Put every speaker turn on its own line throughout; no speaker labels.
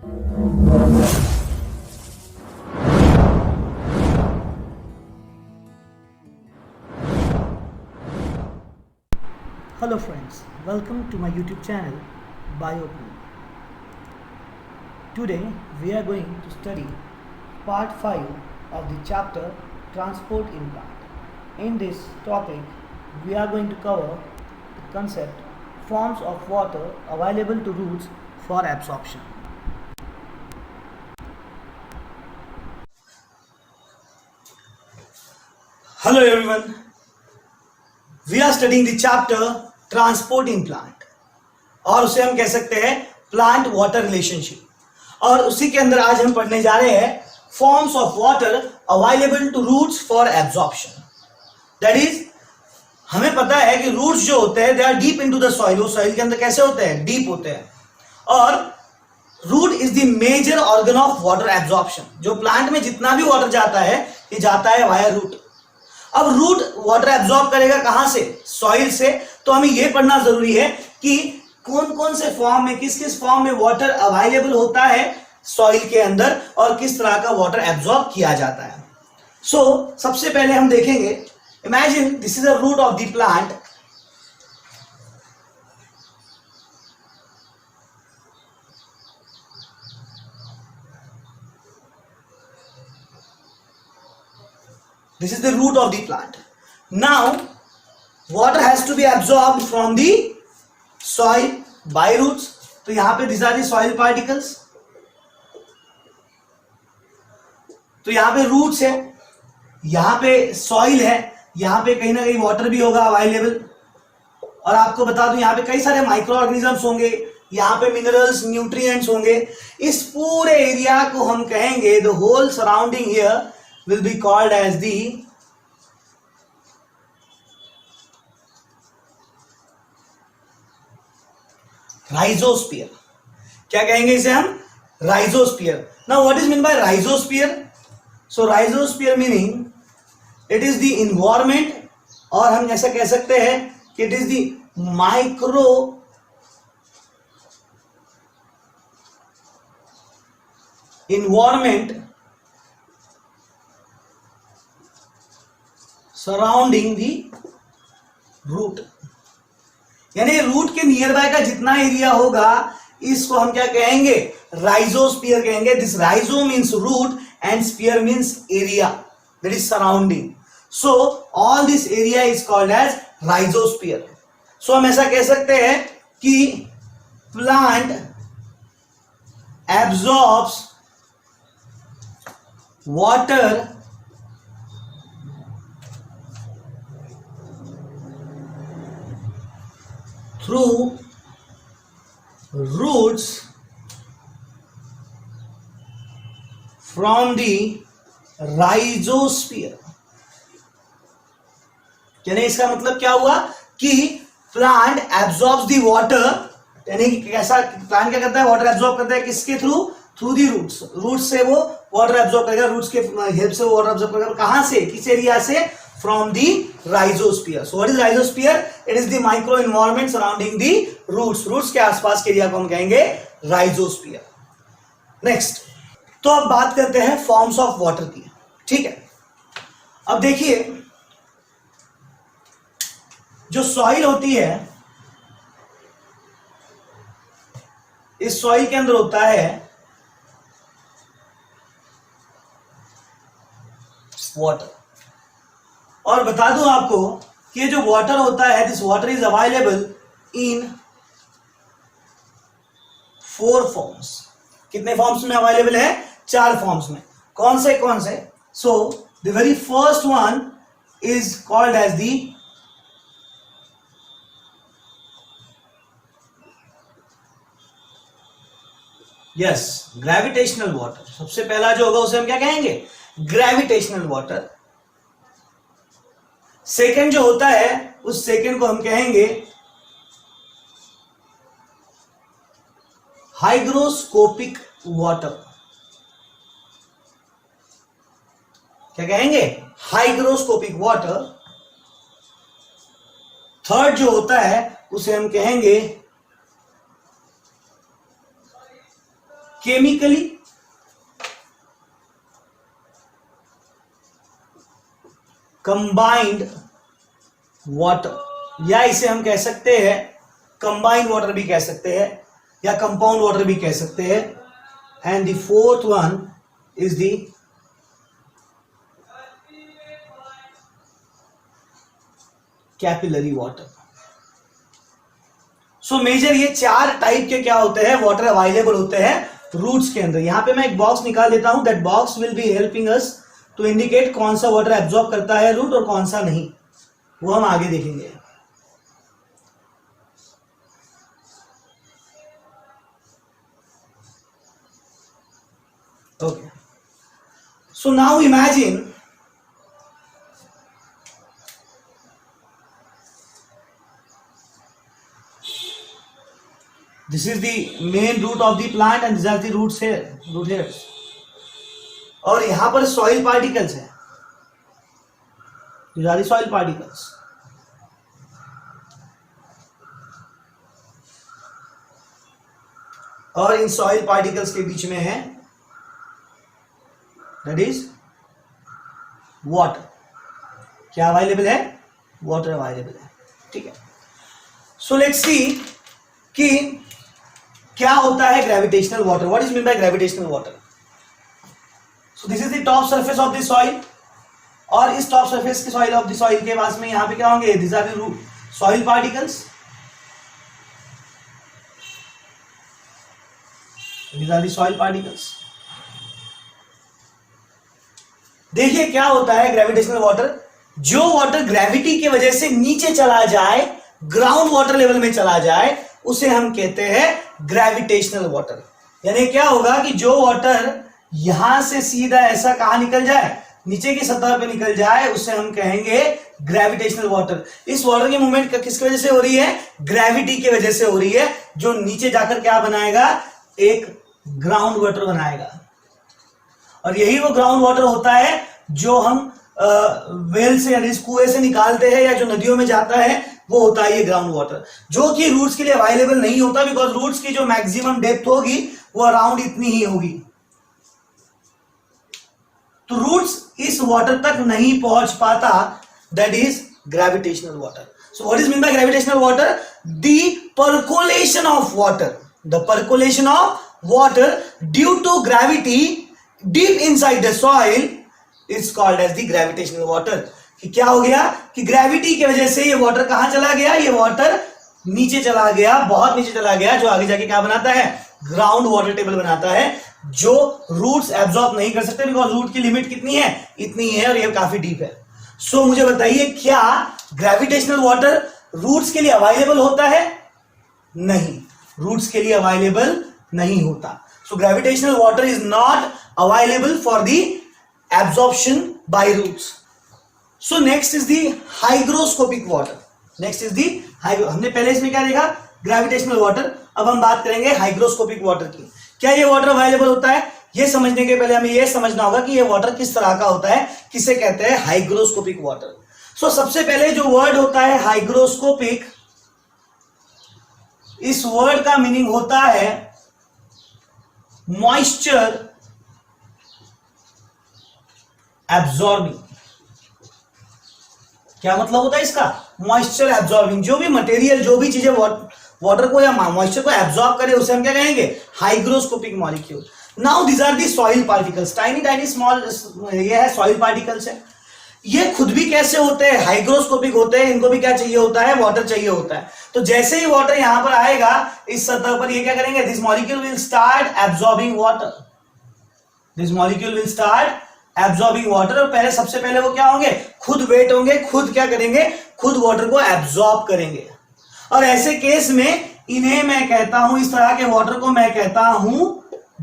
Hello friends, welcome to my YouTube channel BioPool. Today we are going to study part 5 of the chapter Transport Implant. In this topic we are going to cover the concept forms of water available to roots for absorption.
Hello everyone, we are studying the chapter transporting plant और उसे हम कह सकते हैं plant water relationship. और उसी के अंदर आज हम पढ़ने जा रहे हैं forms of water available to roots for absorption. That is, हमें पता है कि रूट्स जो होते हैं they are deep into the soil. वो सॉइल के अंदर कैसे होते हैं? डीप होते हैं। और root is the major organ of water absorption. जो प्लांट में जितना भी वाटर जाता है ये जाता है वाया रूट। अब रूट वाटर एब्जॉर्ब करेगा कहां से? सॉइल से। तो हमें यह पढ़ना जरूरी है कि कौन कौन से फॉर्म में, किस किस फॉर्म में वाटर अवेलेबल होता है सॉइल के अंदर और किस तरह का वाटर एब्जॉर्ब किया जाता है। सबसे पहले हम देखेंगे, imagine this is a root of the plant. This is the root of the plant. Now, water has to be absorbed from the soil by roots. तो यहां पे these are the soil particles. तो यहां पे roots है, यहां पे soil है, यहां पे कहीं ना कहीं water भी होगा अवेलेबल। और आपको बता दूं यहां पे कई सारे माइक्रो ऑर्गेनिजम्स होंगे, यहां पे मिनरल्स, न्यूट्रिएंट्स होंगे। इस पूरे एरिया को हम कहेंगे, the whole surrounding here will be called as the rhizosphere. क्या कहेंगे इसे हम? rhizosphere. Now what is meant by rhizosphere? So rhizosphere meaning it is the environment, और हम ऐसा कह सकते हैं कि it is the micro environment surrounding the root. यानी रूट के नियर बाय का जितना एरिया होगा इसको हम क्या कहेंगे? राइजोस्फीयर कहेंगे। This rhizo means root and sphere means area that is surrounding. So all this area is called as rhizosphere. So हम ऐसा कह सकते हैं कि plant absorbs water through roots from the rhizosphere। यानी इसका मतलब क्या हुआ कि प्लांट एब्जॉर्ब्स दी वाटर। यानी कैसा प्लांट क्या करता है? वाटर एब्जॉर्ब करता है किसके through? Through the roots. Roots से वो वाटर एब्जॉर्ब करेगा, रूट्स के हेल्प से वो वाटर एब्जॉर्ब करेगा। कहां से? किस एरिया से? From the rhizosphere. So what is rhizosphere? It is the micro environment surrounding the roots. Roots के आसपास के एरिया को हम कहेंगे rhizosphere. Next, तो अब बात करते हैं forms of water की। ठीक है, अब देखिए जो सॉइल होती है, इस सॉइल के अंदर होता है वाटर। और बता दूं आपको कि जो वाटर होता है, this water is available in 4 forms. कितने फॉर्म्स में अवेलेबल है? 4 फॉर्म्स में। कौन से कौन से? So the very first one is called as the gravitational water. सबसे पहला जो होगा उसे हम क्या कहेंगे? Gravitational water. सेकंड जो होता है उस सेकंड को हम कहेंगे हाइग्रोस्कोपिक वाटर। क्या कहेंगे? Hygroscopic water. थर्ड जो होता है उसे हम कहेंगे केमिकली कंबाइंड वाटर, या इसे हम कह सकते हैं कंबाइंड वाटर भी कह सकते हैं या कंपाउंड वाटर भी कह सकते हैं. And the fourth one is the capillary water. So major ये 4 टाइप के क्या होते हैं, वाटर अवेलेबल होते हैं रूट्स के अंदर. यहां पे मैं एक बॉक्स निकाल देता हूं. That box will be helping us to indicate कौन सा वाटर एब्जॉर्ब करता है रूट और कौन सा नहीं, वो हम आगे देखेंगे. Okay, so now imagine this is the main root of the plant and these are the roots here, root hairs. और यहां पर सॉइल पार्टिकल्स है, these are the soil particles. और इन सॉइल पार्टिकल्स के बीच में है दैट इज वाटर. क्या available है, वाटर अवेलेबल है. ठीक है, सो लेट्स सी कि क्या होता है gravitational water. What is mean by gravitational water. So this is the top surface of the soil, और इस टॉप सरफेस की सॉइल ऑफ द सॉइल के पास में यहां पे क्या होंगे, this are the soil particles, this are the soil particles. देखिए क्या होता है ग्रेविटेशनल वाटर. जो वाटर ग्रेविटी की वजह से नीचे चला जाए, ग्राउंड वाटर लेवल में चला जाए, उसे हम कहते हैं ग्रेविटेशनल वाटर. यानी क्या होगा कि जो वाटर यहां से सीधा ऐसा कहां निकल जाए, नीचे की सतह पे निकल जाए, उसे हम कहेंगे ग्रेविटेशनल वाटर. इस वाटर की मूवमेंट किसकी वजह से हो रही है, ग्रेविटी की वजह से हो रही है, जो नीचे जाकर क्या बनाएगा, एक ग्राउंड वाटर बनाएगा. और यही वो ग्राउंड वाटर होता है जो हम वेल से यानी कुएं से निकालते हैं या जो नदियों में जाता है, वो होता है ये ग्राउंड वाटर, जो कि रूट्स के लिए अवेलेबल नहीं होता, बिकॉज रूट्स की जो मैक्सिमम डेप्थ होगी वो अराउंड इतनी ही होगी. तो रूट्स इस वाटर तक नहीं पहुंच पाता, that is gravitational water. So what is mean by gravitational water, the percolation of water, the percolation of water due to gravity deep inside the soil is called as the gravitational water. कि क्या हो गया कि gravity की वजह से ये water कहां चला गया, ये वाटर नीचे चला गया, बहुत नीचे चला गया, जो आगे जाके क्या बनाता है, ग्राउंड वाटर टेबल बनाता है, जो रूट्स एब्जॉर्ब नहीं कर सकते, बिकॉज रूट की लिमिट कितनी है, इतनी है, और ये काफी डीप है. सो मुझे बताइए क्या ग्रेविटेशनल वाटर रूट्स के लिए अवेलेबल होता है, नहीं, रूट्स के लिए अवेलेबल नहीं होता. So gravitational water is not available for the absorption by roots. So next is the hygroscopic water. Next is the हमने पहले इसमें क्या देखा, ग्रेविटेशनल वाटर. अब हम बात करेंगे हाइग्रोस्कोपिक वाटर की. क्या ये वाटर अवेलेबल होता है, ये समझने के पहले हमें ये समझना होगा कि ये वाटर किस तरह का होता है, किसे कहते हैं हाइग्रोस्कोपिक वाटर. सो सबसे पहले जो वर्ड होता है हाइग्रोस्कोपिक, इस वर्ड का मीनिंग होता है मॉइस्चर एब्जॉर्बिंग. क्या मतलब होता है इसका, मॉइस्चर एब्जॉर्बिंग. जो भी मटेरियल, जो भी चीजें वाटर को या मॉइस्चर को एब्जॉर्ब करे, उसे हम क्या कहेंगे, hygroscopic molecule. Now this are the soil particles, tiny tiny small, ये है सॉइल पार्टिकल्स है. ये खुद भी कैसे होते हैं, हाइग्रोस्कोपिक होते हैं. इनको भी क्या चाहिए होता है, वाटर चाहिए होता है. तो जैसे ही वाटर यहां पर आएगा इस सतह पर, ये क्या करेंगे, this molecule will start absorbing water. This molecule will start absorbing water. और पहले सबसे पहले वो क्या होंगे, खुद वेट होंगे, खुद क्या करेंगे, खुद वाटर को एब्जॉर्ब करेंगे. और ऐसे केस में इन्हें मैं कहता हूं, इस तरह के वाटर को मैं कहता हूं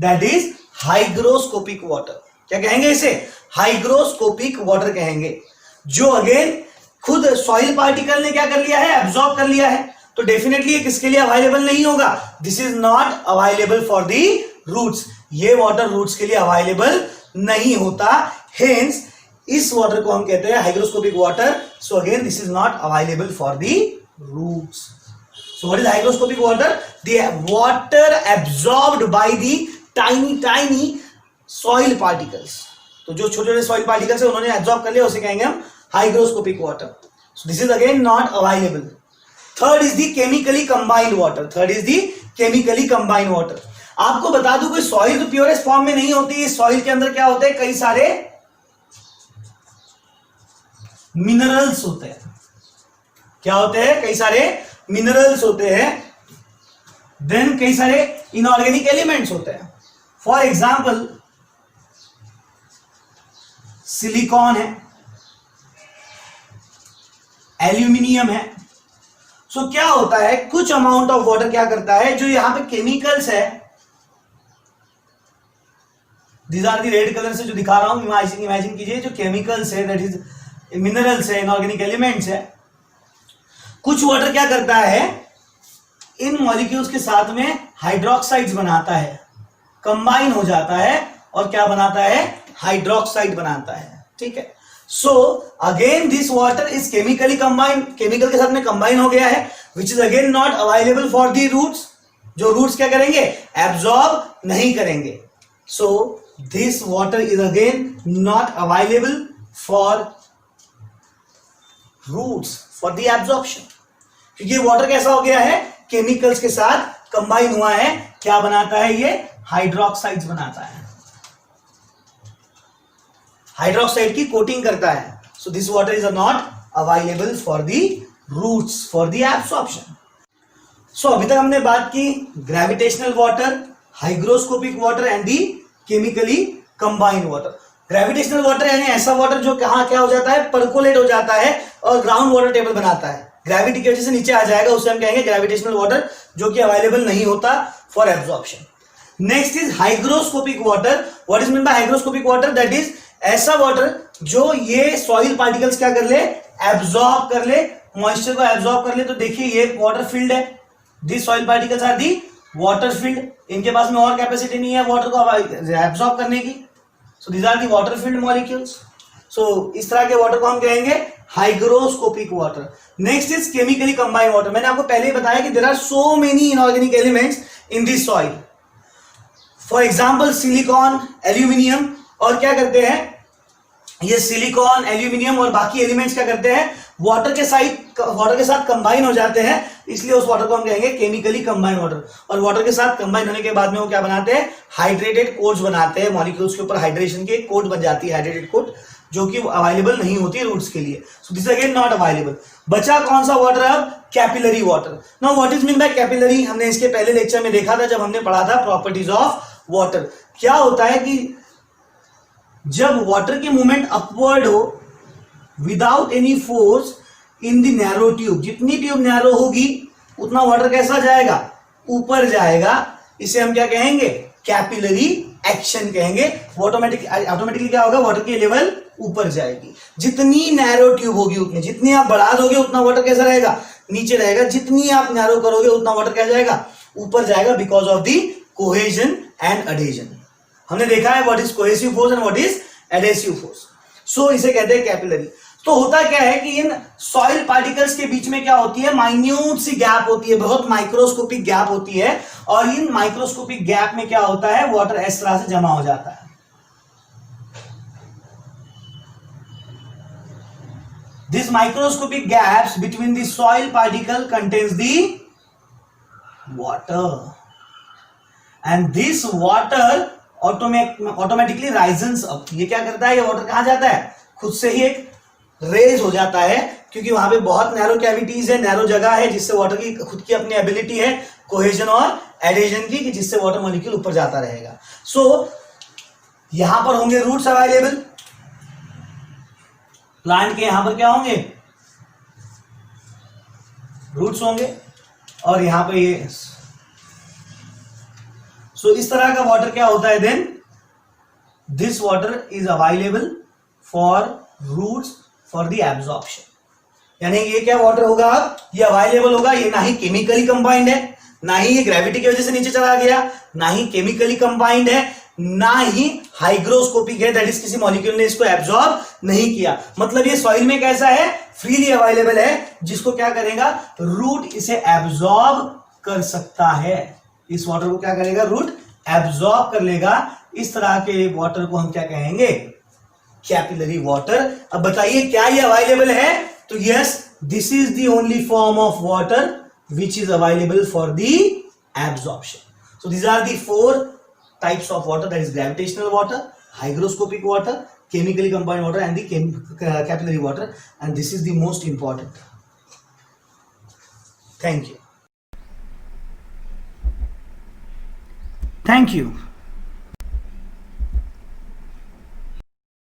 दैट इज हाइग्रोस्कोपिक वाटर. क्या कहेंगे इसे, हाइग्रोस्कोपिक वाटर कहेंगे. जो अगेन खुद सॉइल पार्टिकल ने क्या कर लिया है, एब्जॉर्ब कर लिया है. तो डेफिनेटली ये किसके लिए अवेलेबल नहीं होगा, this is not available for the roots. ये वाटर रूट्स के लिए अवेलेबल नहीं होता, हेंस इस वाटर को हम कहते हैं hygroscopic water. So again this is not available for the roots. So what is hygroscopic water? The water absorbed by the tiny tiny soil particles. तो जो छोटे छोटे सॉइल पार्टिकल्स है उन्होंने एब्जॉर्ब कर लिया, उसे कहेंगे हम hygroscopic water. So this is again not available. Third is the chemically combined water. Third is the chemically combined water. आपको बता दूं कोई सॉइल तो प्योरेस्ट फॉर्म में नहीं होती। सॉइल के अंदर क्या होते हैं, कई सारे मिनरल्स होते हैं। क्या होते हैं, कई सारे मिनरल्स होते हैं। देन कई सारे इनऑर्गेनिक एलिमेंट्स होते हैं। फॉर एग्जाम्पल सिलिकॉन है, एल्यूमिनियम है। सो क्या होता है, कुछ अमाउंट ऑफ वाटर क्या करता है, जो यहां पे केमिकल्स है, these are the red colour से जो दिखा रहा हूं, इमेजिन कीजिए जो केमिकल्स है, दैट इज मिनरल्स है, इनऑर्गेनिक एलिमेंट्स है। कुछ वाटर क्या करता है, इन मॉलिक्यूल्स के साथ में हाइड्रोक्साइड्स बनाता है, कंबाइन हो जाता है और क्या बनाता है, हाइड्रोक्साइड बनाता है। ठीक है। So again this water is chemically combined, chemical के साथ में कंबाइन हो गया है, which is again not available for the roots. जो रूट्स क्या करेंगे, एब्जॉर्ब नहीं करेंगे। So this water is again not available for roots for the absorption, क्योंकि वाटर कैसा हो गया है, केमिकल्स के साथ कंबाइन हुआ है। क्या बनाता है ये, हाइड्रोक्साइड्स बनाता है, हाइड्रोक्साइड की कोटिंग करता है। So this water is not available for the roots for the absorption. So अभी तक हमने बात की gravitational water, hygroscopic water and the chemically combined water. Gravitational water यानी ऐसा वाटर जो कहां क्या हो जाता है, परकोलेट हो जाता है और ग्राउंड वाटर टेबल बनाता है, ग्रेविटी की वजह से नीचे आ जाएगा, उसे हम कहेंगे ग्रेविटेशनल वाटर, जो कि अवेलेबल नहीं होता for absorption. Next is hygroscopic water. What is mean bye hygroscopic water, that is ऐसा वाटर जो ये सॉइल पार्टिकल्स क्या कर ले, एब्जॉर्ब कर ले, मॉइस्चर को एब्जॉर्ब कर ले। तो देखिए ये वाटर फील्ड है, this soil particles are the water field. इनके पास में और कैपेसिटी नहीं है वाटर को एब्जॉर्ब करने की। So these are the water field molecules. So इस तरह के वाटर को हम कहेंगे hygroscopic water. Next is chemically combined water. मैंने आपको पहले ही बताया कि there are so many inorganic elements in this soil, for example silicon, aluminium. और क्या करते हैं ये सिलिकॉन, एल्यूमिनियम और बाकी एलिमेंट्स क्या करते हैं, वाटर के साथ कंबाइन हो जाते हैं, इसलिए उस वाटर को हम कहेंगे केमिकली कंबाइंड वाटर। और वाटर के साथ कंबाइन होने के बाद में वो क्या बनाते हैं, हाइड्रेटेड कोट्स बनाते हैं, मॉलिक्यूल्स के ऊपर हाइड्रेशन की कोट बन जाती है, हाइड्रेटेड कोट, जो कि अवेलेबल नहीं होती है रूट्स के लिए। So this again not available. बचा कौन सा वाटर अब, capillary water. Now what is mean bye capillary, हमने इसके पहले लेक्चर में देखा था जब हमने पढ़ा था प्रॉपर्टीज ऑफ वाटर। क्या होता है कि जब वाटर की मूवमेंट अपवर्ड हो without any force in the narrow tube, जितनी ट्यूब नैरो होगी उतना वाटर कैसा जाएगा, ऊपर जाएगा। इसे हम क्या कहेंगे, कैपिलरी एक्शन कहेंगे। ऑटोमेटिकली क्या होगा, वाटर की लेवल ऊपर जाएगी। जितनी नैरो ट्यूब होगी उतनी, जितनी आप बढ़ा दोगे उतना वाटर कैसा रहेगा, नीचे रहेगा। जितनी आप नैरो करोगे उतना वाटर क्या जाएगा, ऊपर जाएगा, because of the cohesion and adhesion. हमने देखा है what is cohesive force and what is adhesive force. So इसे कहते हैं कैपिलरी। तो होता क्या है कि इन सॉइल पार्टिकल्स के बीच में क्या होती है, माइन्यूट सी गैप होती है, बहुत माइक्रोस्कोपिक गैप होती है। और इन माइक्रोस्कोपिक गैप में क्या होता है, वाटर इस तरह से जमा हो जाता है। This microscopic gaps between the soil particle contains the water, and this water automatically rises up. ये क्या करता है, ये वाटर कहां जाता है, खुद से ही एक रेज हो जाता है, क्योंकि वहां पे बहुत नैरो कैविटीज है, नैरो जगह है, जिससे वाटर की खुद की अपनी एबिलिटी है कोहेजन और एडेजन की, कि जिससे वाटर मॉलिक्यूल ऊपर जाता रहेगा। सो यहां पर होंगे रूट्स अवेलेबल, प्लांट के यहां पर क्या होंगे, रूट्स होंगे, और यहां पर ये सो इस तरह का वाटर क्या होता है, then this water is available for roots for the absorption. यानी ये क्या वाटर होगा, ये अवेलेबल होगा। ये ना ही केमिकली कंबाइंड है, ना ही ये ग्रेविटी की वजह से नीचे चला गया, ना ही केमिकली कंबाइंड है, ना ही हाइग्रोस्कोपिक है, दैट इज किसी मॉलिक्यूल ने इसको एब्जॉर्ब नहीं किया। मतलब ये सॉइल में कैसा है, फ्रीली अवेलेबल है, जिसको क्या करेगा, रूट इसे एब्जॉर्ब कर सकता है। इस वाटर को क्या करेगा, रूट एब्जॉर्ब कर लेगा, इस तरह के वाटर को हम क्या कहेंगे, कैपिलरी वाटर। अब बताइए क्या ये अवेलेबल है, तो yes, this is the only form of water which is available for the absorption. So these are the 4 types of water, that is gravitational water, hygroscopic water, chemically combined water and the capillary water, and this is the most important. Thank you.
Thank you.